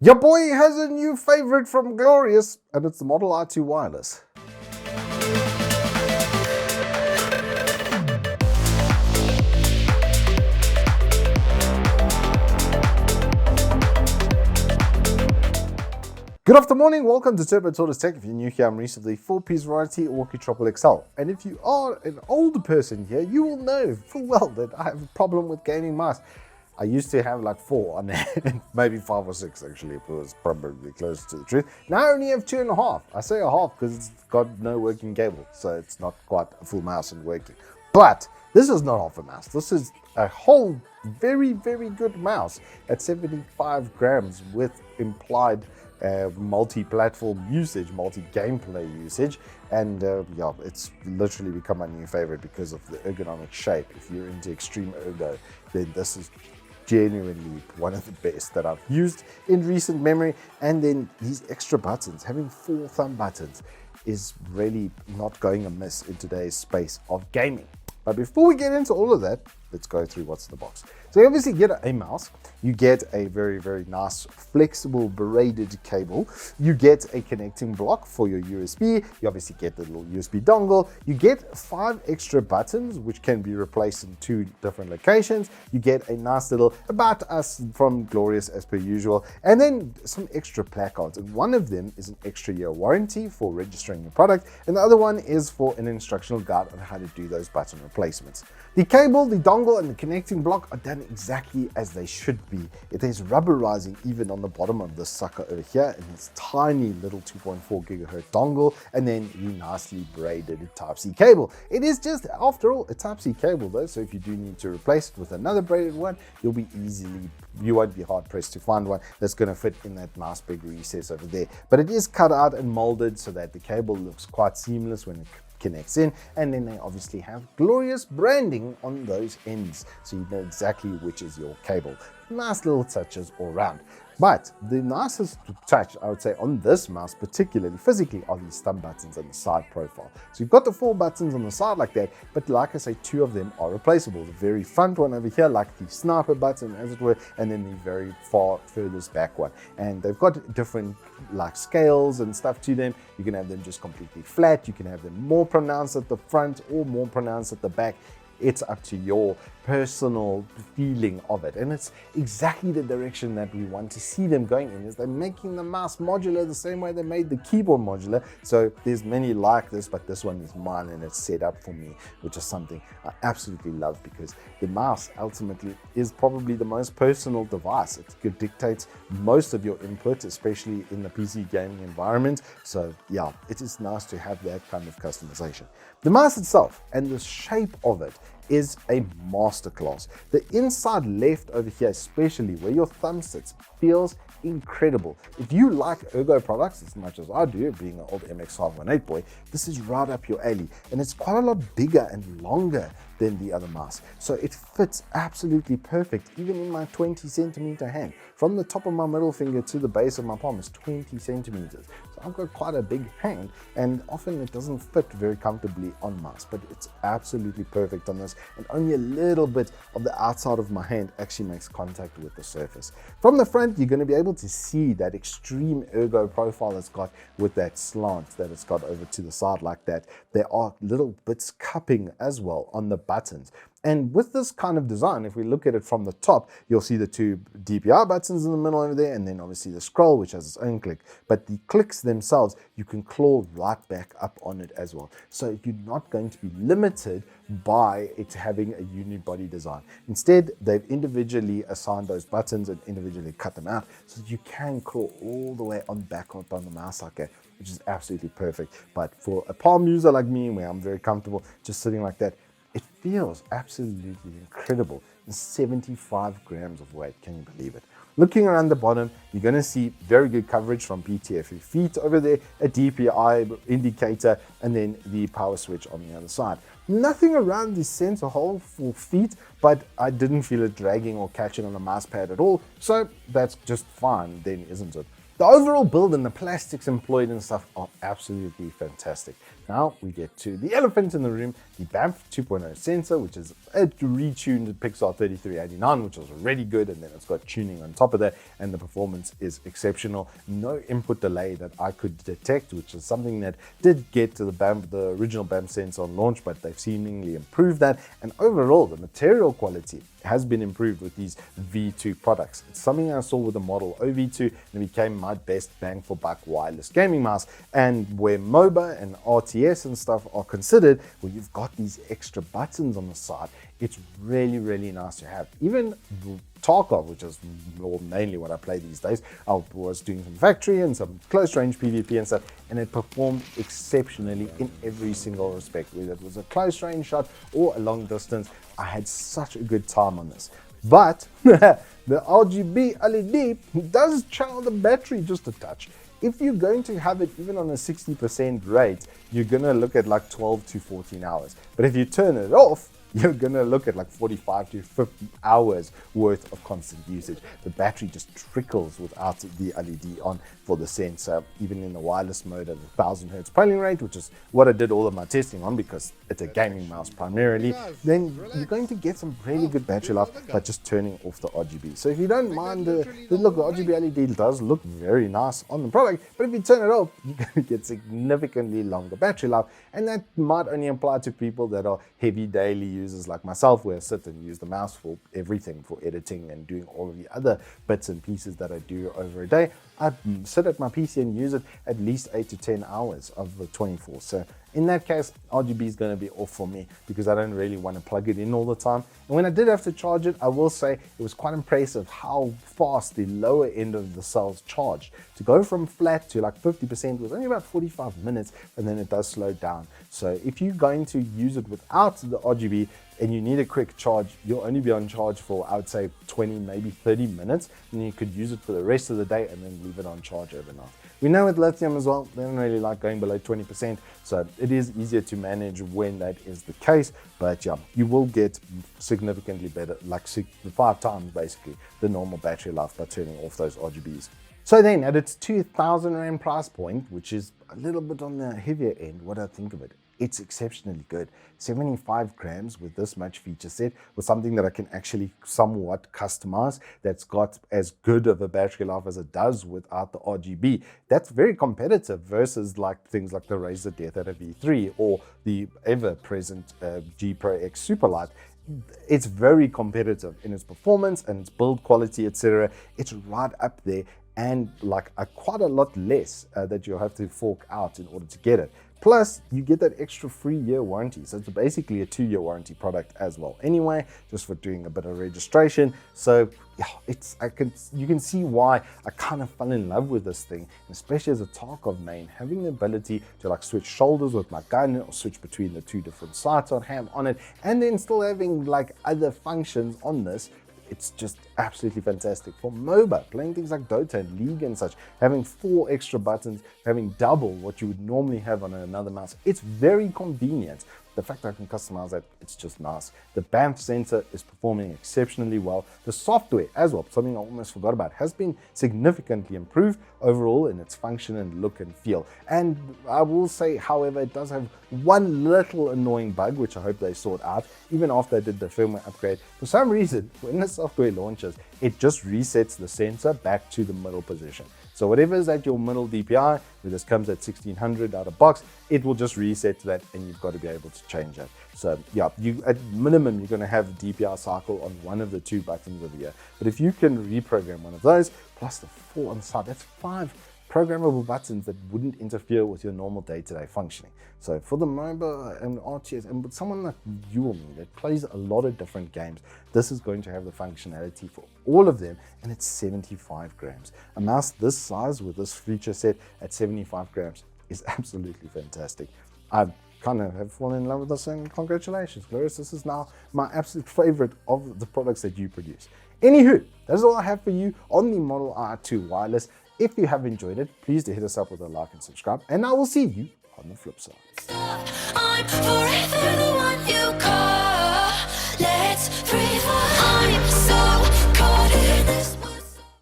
Your boy has a new favorite from Glorious, and it's the Model R2 Wireless. Good afternoon, welcome to Turbo Tortoise Tech. If you're new here, I'm Reese of the 4-piece variety Walkie Triple XL. And if you are an older person here, you will know full well that I have a problem with gaming mice. I used to have like 4 on there, maybe 5 or 6 actually, if it was probably closer to the truth. Now I only have 2.5. I say a half because it's got no working cable, so it's not quite a full mouse and working. But this is not half a mouse. This is a whole very, very good mouse at 75 grams with implied multi-platform usage, multi-gameplay usage, and yeah, it's literally become my new favorite because of the ergonomic shape. If you're into extreme ergo, then this is genuinely one of the best that I've used in recent memory. And then these extra buttons, having 4 thumb buttons, is really not going amiss in today's space of gaming. But before we get into all of that, let's go through what's in the box. So you obviously get a mouse, you get a very, very nice flexible braided cable, you get a connecting block for your USB, you obviously get the little USB dongle, you get 5 extra buttons which can be replaced in 2 different locations, you get a nice little About Us from Glorious as per usual, and then some extra placards. And one of them is an extra year warranty for registering your product, and the other one is for an instructional guide on how to do those button replacements. The cable, the dongle, and the connecting block are done exactly as they should be. It is rubberizing even on the bottom of this sucker over here, and this tiny little 2.4 gigahertz dongle, and then the nicely braided Type-C cable. It is just, after all, a Type-C cable though, so if you do need to replace it with another braided one, you won't be hard pressed to find one that's going to fit in that nice big recess over there. But it is cut out and molded so that the cable looks quite seamless when it connects in, and then they obviously have Glorious branding on those ends, so you know exactly which is your cable. Nice little touches all around. But the nicest touch, I would say, on this mouse particularly physically, are these thumb buttons on the side profile. So you've got the 4 buttons on the side like that, but like I say, 2 of them are replaceable. The very front one over here, like the sniper button as it were, and then the very far furthest back one. And they've got different like scales and stuff to them. You can have them just completely flat, you can have them more pronounced at the front or more pronounced at the back. It's up to your personal feeling of it, and it's exactly the direction that we want to see them going in. Is they're making the mouse modular the same way they made the keyboard modular. So there's many like this, but this one is mine and it's set up for me, which is something I absolutely love, because the mouse ultimately is probably the most personal device. It dictates most of your input, especially in the PC gaming environment. So yeah, it is nice to have that kind of customization. The mouse itself and the shape of it is a masterclass. The inside left over here, especially where your thumb sits, feels incredible. If you like Ergo products as much as I do, being an old MX518 boy, this is right up your alley, and it's quite a lot bigger and longer than the other mouse. So it fits absolutely perfect, even in my 20 centimeter hand. From the top of my middle finger to the base of my palm is 20 centimeters. So I've got quite a big hand, and often it doesn't fit very comfortably on mouse, but it's absolutely perfect on this, and only a little bit of the outside of my hand actually makes contact with the surface. From the front, you're going to be able to see that extreme ergo profile it's got with that slant that it's got over to the side like that. There are little bits cupping as well on the buttons. And with this kind of design, if we look at it from the top, you'll see the 2 DPI buttons in the middle over there, and then obviously the scroll, which has its own click. But the clicks themselves, you can claw right back up on it as well. So you're not going to be limited by it having a unibody design. Instead, they've individually assigned those buttons and individually cut them out, so that you can claw all the way on back up on the mouse like that, which is absolutely perfect. But for a palm user like me, where I'm very comfortable just sitting like that, it feels absolutely incredible. 75 grams of weight, can you believe it? Looking around the bottom, you're going to see very good coverage from PTFE feet over there, a DPI indicator, and then the power switch on the other side. Nothing around the center hole for feet, but I didn't feel it dragging or catching on the mouse pad at all, so that's just fine then, isn't it? The overall build and the plastics employed and stuff are absolutely fantastic. Now we get to the elephant in the room, the BAMF 2.0 sensor, which is a retuned Pixar 3389, which was already good, and then it's got tuning on top of that, and the performance is exceptional. No input delay that I could detect, which is something that did get to the original BAMF sensor on launch, but they've seemingly improved that. And overall, the material quality has been improved with these V2 products. It's something I saw with the Model OV2, and it became my best bang for buck wireless gaming mouse. And where MOBA and RTS and stuff are considered, where you've got these extra buttons on the side, it's really, really nice to have. Even Tarkov, which is mainly what I play these days, I was doing some factory and some close range PvP and stuff, and it performed exceptionally in every single respect, whether it was a close range shot or a long distance. I had such a good time on this. But the RGB LED does chow the battery just a touch. If you're going to have it even on a 60% rate, you're going to look at like 12 to 14 hours. But if you turn it off, you're going to look at like 45 to 50 hours worth of constant usage. The battery just trickles without the LED on for the sensor, even in the wireless mode at 1000 Hertz polling rate, which is what I did all of my testing on because it's a gaming mouse primarily. Then you're going to get some really good battery life by just turning off the RGB. So if you don't mind the look, the RGB LED does look very nice on the product, but if you turn it off, you're going to get significantly longer battery life, and that might only apply to people that are heavy daily users like myself, where I sit and use the mouse for everything, for editing and doing all of the other bits and pieces that I do over a day. I sit at my PC and use it at least 8 to 10 hours of the 24. So in that case, RGB is going to be off for me because I don't really want to plug it in all the time. And when I did have to charge it, I will say it was quite impressive how fast the lower end of the cells charged. To go from flat to like 50% was only about 45 minutes, and then it does slow down. So if you're going to use it without the RGB and you need a quick charge, you'll only be on charge for, I would say, 20, maybe 30 minutes, and you could use it for the rest of the day and then leave it on charge overnight. We know with lithium as well, they don't really like going below 20%, so it is easier to manage when that is the case, but yeah, you will get significantly better, like 5 times basically the normal battery life by turning off those RGBs. So then at its 2000 Rand price point, which is a little bit on the heavier end, what I think of it, it's exceptionally good. 75 grams with this much feature set was something that I can actually somewhat customize, that's got as good of a battery life as it does without the RGB. That's very competitive versus like things like the Razer Death Adder V3 or the ever-present G Pro X Superlight. It's very competitive in its performance and its build quality, etc. It's right up there, and like quite a lot less that you'll have to fork out in order to get it. Plus, you get that extra 3-year warranty. So it's basically a 2-year warranty product as well anyway, just for doing a bit of registration. So yeah, you can see why I kind of fell in love with this thing, especially as a Tarkov main, having the ability to like switch shoulders with my gun or switch between the 2 different sights I have on it, and then still having like other functions on this. It's just absolutely fantastic for MOBA, playing things like Dota and League and such, having 4 extra buttons, having double what you would normally have on another mouse. It's very convenient. The fact that I can customize that, it's just nice. The BAMF sensor is performing exceptionally well. The software as well, something I almost forgot about, has been significantly improved overall in its function and look and feel. And I will say, however, it does have one little annoying bug, which I hope they sort out, even after I did the firmware upgrade. For some reason, when the software launches, it just resets the sensor back to the middle position. So whatever is at your middle DPI, if this comes at 1600 out of box, it will just reset to that, and you've got to be able to change that. So yeah, at minimum, you're going to have a DPI cycle on one of the 2 buttons over here. But if you can reprogram one of those, plus the 4 on the side, that's 5 programmable buttons that wouldn't interfere with your normal day-to-day functioning. So for the MOBA and RTS, and with someone like you or me that plays a lot of different games, this is going to have the functionality for all of them, and it's 75 grams. A mouse this size with this feature set at 75 grams is absolutely fantastic. I kind of have fallen in love with this, and congratulations, Glorious. This is now my absolute favorite of the products that you produce. Anywho, that's all I have for you on the Model R2 Wireless. If you have enjoyed it, please do hit us up with a like and subscribe, and I will see you on the flip side. I'm forever the one you call. Let's breathe.